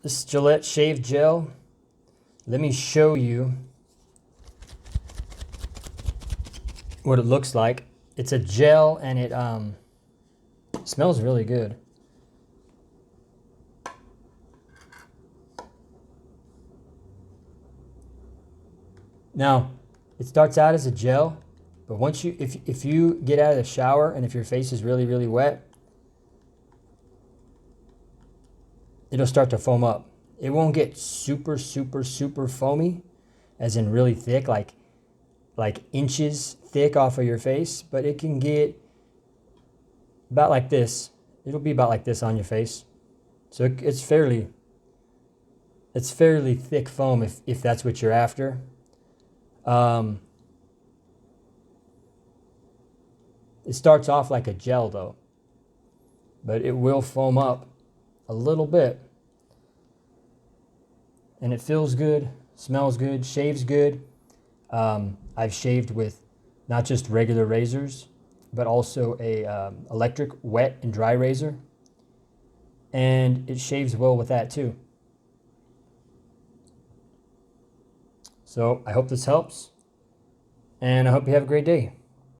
This Gillette shave gel. Let me show you what it looks like. It's a gel and it smells really good. Now, it starts out as a gel, but once you, if you get out of the shower and if your face is really, really wet, it'll start to foam up. It won't get super, super, super foamy, as in really thick, like inches thick off of your face, but it can get about like this. It'll be about like this on your face. So it's fairly thick foam if that's what you're after. It starts off like a gel though, but it will foam up a little bit. And it feels good, smells good, shaves good. I've shaved with not just regular razors, but also a electric wet and dry razor. And it shaves well with that too. So I hope this helps, and I hope you have a great day.